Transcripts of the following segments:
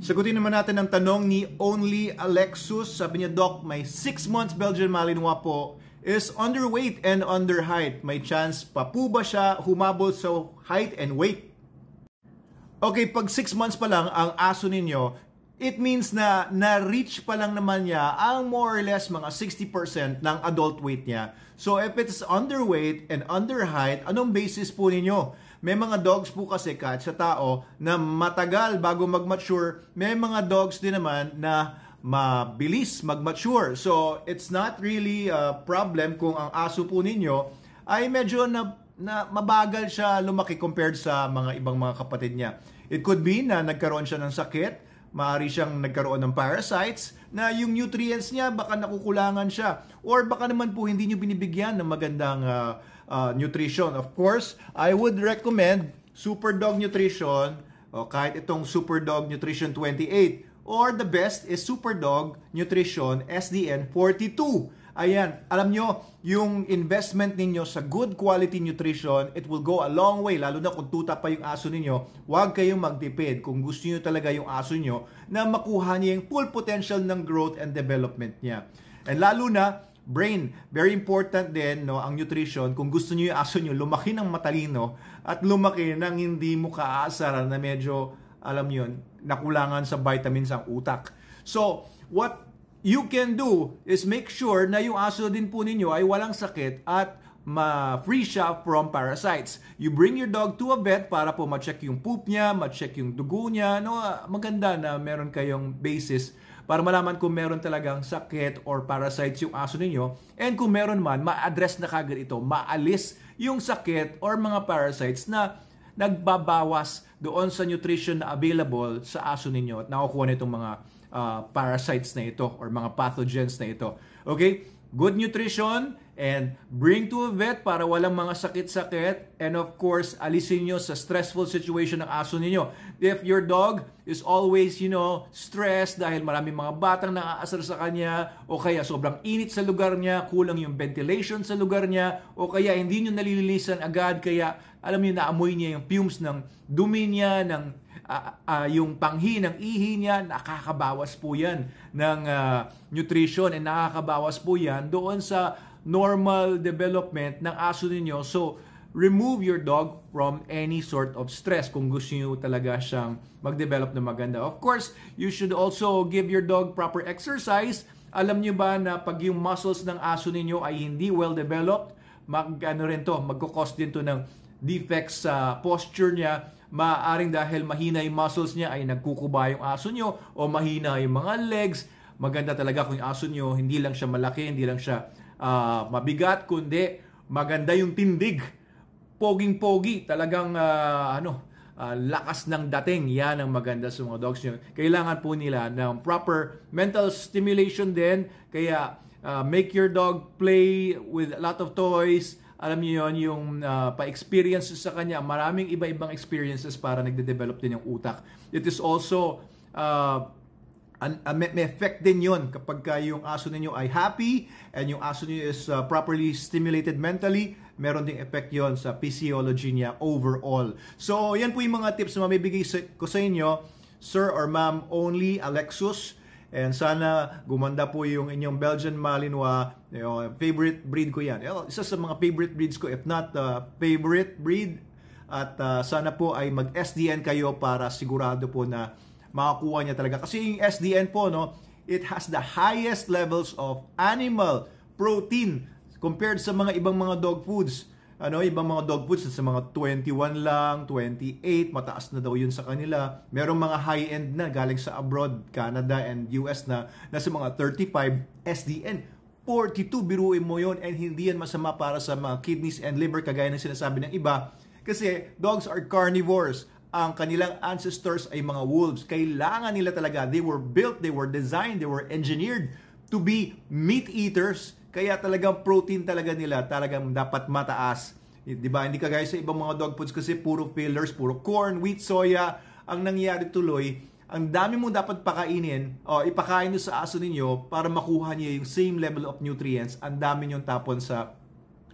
Sagutin naman natin ang tanong ni Only Alexus. Sabi niya, Doc, may 6 months Belgian Malinois po, is underweight and under height. May chance pa po ba siya humabol sa height and weight? Okay, pag 6 months pa lang ang aso ninyo, it means na na-reach pa lang naman niya ang more or less mga 60% ng adult weight niya. So if it's underweight and under height, anong basis po ninyo? May mga dogs po kasi kahit sa tao na matagal bago mag-mature. May mga dogs din naman na mabilis mag-mature. So it's not really a problem kung ang aso po ninyo ay medyo na mabagal siya lumaki compared sa mga ibang mga kapatid niya. It could be na nagkaroon siya ng sakit, maaari siyang nagkaroon ng parasites na yung nutrients niya baka nakukulangan siya, or baka naman po hindi niyo binibigyan ng magandang nutrition. Of course, I would recommend Super Dog Nutrition o kahit itong Super Dog Nutrition 28, or the best is Super Dog Nutrition SDN 42. Ayan, alam nyo, yung investment ninyo sa good quality nutrition, it will go a long way, lalo na kung tuta pa yung aso ninyo. Huwag kayong magtipid kung gusto nyo talaga yung aso nyo na makuha niya yung full potential ng growth and development niya. And lalo na, brain, very important din no, ang nutrition. Kung gusto niyo yung aso niyo lumaki ng matalino at lumaki ng hindi mo kaaasaran na medyo, alam yun, nakulangan sa vitamins ang utak. So, what you can do is make sure na yung aso din po ninyo ay walang sakit at ma-free siya from parasites. You bring your dog to a vet para po ma-check yung poop niya, ma-check yung dugo niya. No, maganda na meron kayong basis para malaman kung meron talagang sakit or parasites yung aso ninyo. And kung meron man, ma-address na kagad ito, maalis yung sakit or mga parasites na nagbabawas doon sa nutrition na available sa aso ninyo at nakukuha nitong mga parasites na ito or mga pathogens na ito. Okay? Good nutrition and bring to a vet para walang mga sakit-sakit, and of course, alisin nyo sa stressful situation ng aso ninyo. If your dog is always, stressed dahil maraming mga batang naaasar sa kanya, o kaya sobrang init sa lugar niya, kulang yung ventilation sa lugar niya, o kaya hindi nyo nalilinisan agad, kaya alam niyo naamoy niya yung fumes ng dumi niya, ng yung panghi ng ihi niya, nakakabawas po yan ng nutrition, and nakakabawas po yan doon sa normal development ng aso ninyo. So, remove your dog from any sort of stress kung gusto niyo talaga siyang mag-develop na maganda. Of course, you should also give your dog proper exercise. Alam niyo ba na pag yung muscles ng aso ninyo ay hindi well-developed, magko-cause din to ng defects sa posture niya. Maaaring dahil mahina yung muscles niya ay nagkukuba yung aso nyo, o mahina yung mga legs. Maganda talaga kung yung aso nyo hindi lang siya malaki, hindi lang siya mabigat, kundi maganda yung tindig. Poging-pogi, talagang lakas ng dating. Yan ang maganda sa mga dogs nyo. Kailangan po nila ng proper mental stimulation din. Kaya make your dog play with a lot of toys. Alam niyo yon, yung pa-experience sa kanya, maraming iba-ibang experiences para nagde-develop din yung utak. It is also, may effect din yon kapag yung aso ninyo ay happy and yung aso niyo is properly stimulated mentally, meron ding effect yon sa physiology niya overall. So, yan po yung mga tips na mabibigay ko sa inyo, Sir or Ma'am Only Alexus. And sana gumanda po yung inyong Belgian Malinois. Favorite breed ko yan. Isa sa mga favorite breeds ko, if not favorite breed. At sana po ay mag-SDN kayo para sigurado po na makakuha niya talaga. Kasi yung SDN po, it has the highest levels of animal protein compared sa mga ibang mga dog foods. Ibang mga dog foods sa mga 21 lang, 28, mataas na daw yun sa kanila. Merong mga high-end na galing sa abroad, Canada and US na nasa mga 35, SDN 42, biruin mo yun, and hindi yan masama para sa mga kidneys and liver kagaya ng sinasabi ng iba. Kasi dogs are carnivores. Ang kanilang ancestors ay mga wolves. Kailangan nila talaga, they were built, they were designed, they were engineered to be meat eaters. Kaya talagang protein talaga nila, talagang dapat mataas. Diba? Hindi kagaya sa ibang mga dog foods kasi puro fillers, puro corn, wheat, soya. Ang nangyari tuloy, ang dami mo dapat pakainin, ipakain nyo sa aso ninyo para makuha niya yung same level of nutrients. Ang dami nyong tapon sa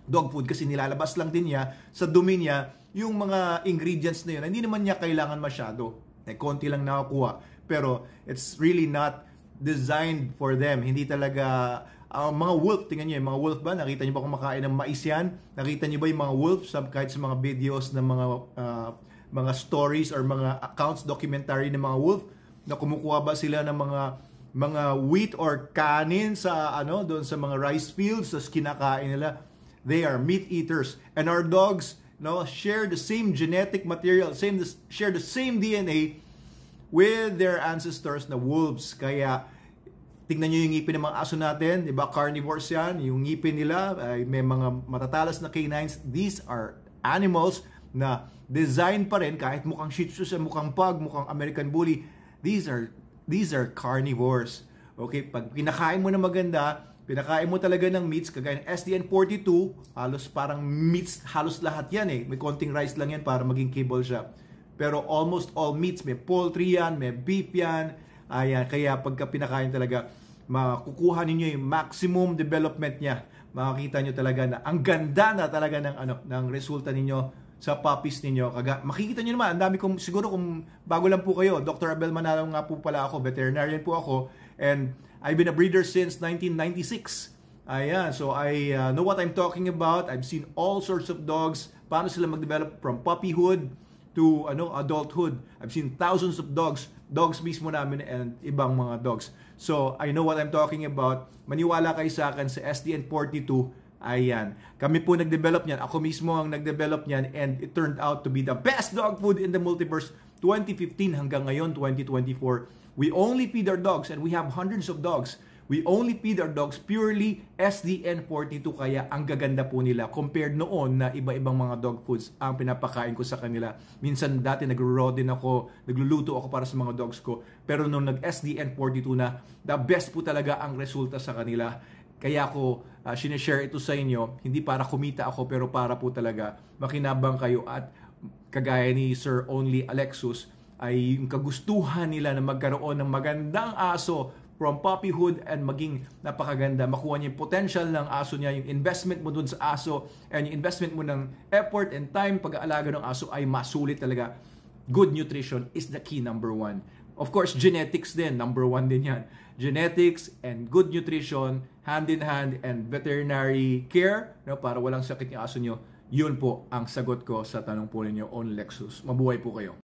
dog food kasi nilalabas lang din niya sa dumi niya yung mga ingredients na yun. Hindi naman niya kailangan masyado. Konti lang nakakuha. pero it's really not designed for them. Hindi talaga mga wolf, tingnan nyo yung mga wolf ba? Nakita nyo ba kumakain ng mais yan? Nakita nyo ba yung mga wolf kahit sa mga videos ng mga stories or mga accounts, documentary ng mga wolf, na kumukuha ba sila ng mga wheat or kanin sa doon sa mga rice fields, tapos kinakain nila? They are meat eaters. And our dogs, share the same genetic material, share the same DNA with their ancestors na wolves. Kaya tingnan nyo yung ngipin ng mga aso natin, di ba? Carnivores yan. Yung ngipin nila ay may mga matatalas na canines. These are animals na design pa rin, kahit mukhang Shih Tzu, mukhang Pug, mukhang American Bully. These are carnivores. Okay, pag kinakain mo na maganda, pinakain mo talaga ng meats, kagaya ng SDN42, halos parang meats, halos lahat yan eh. May konting rice lang yan para maging kibble siya. Pero almost all meats, may poultry yan, may beef yan. Ayan, kaya pagka pinakain talaga, makukuha ninyo yung maximum development niya. Makikita nyo talaga na ang ganda na talaga ng resulta ninyo sa puppies ninyo. Makikita nyo naman, ang dami kong, siguro kung bago lang po kayo, Dr. Abel Manalo nga po pala ako, veterinarian po ako, and I've been a breeder since 1996. Ayan, so I know what I'm talking about. I've seen all sorts of dogs, paano sila mag-develop from puppyhood to adulthood. I've seen thousands of dogs mismo namin and ibang mga dogs. So, I know what I'm talking about. Maniwala kayo sa akin sa SDN42. Ayan. Kami po nag-develop niyan. Ako mismo ang nag-develop niyan, and it turned out to be the best dog food in the multiverse 2015 hanggang ngayon 2024. We only feed our dogs, and we have hundreds of dogs. We only feed our dogs purely SDN42, kaya ang gaganda po nila compared noon na iba-ibang mga dog foods ang pinapakain ko sa kanila. Minsan dati nagro-raw din ako, nagluluto ako para sa mga dogs ko, pero nung nag-SDN42 na, the best po talaga ang resulta sa kanila. Kaya ako sinishare ito sa inyo, hindi para kumita ako, pero para po talaga makinabang kayo, at kagaya ni Sir Only Alexus, ay yung kagustuhan nila na magkaroon ng magandang aso from puppyhood and maging napakaganda. Makuha niya yung potential ng aso niya, yung investment mo dun sa aso, and yung investment mo ng effort and time pag-aalaga ng aso ay masulit talaga. Good nutrition is the key, number one. Of course, genetics din, number one din yan. Genetics and good nutrition, hand in hand, and veterinary care, para walang sakit yung aso nyo. Yun po ang sagot ko sa tanong po ninyo on Lexus. Mabuhay po kayo.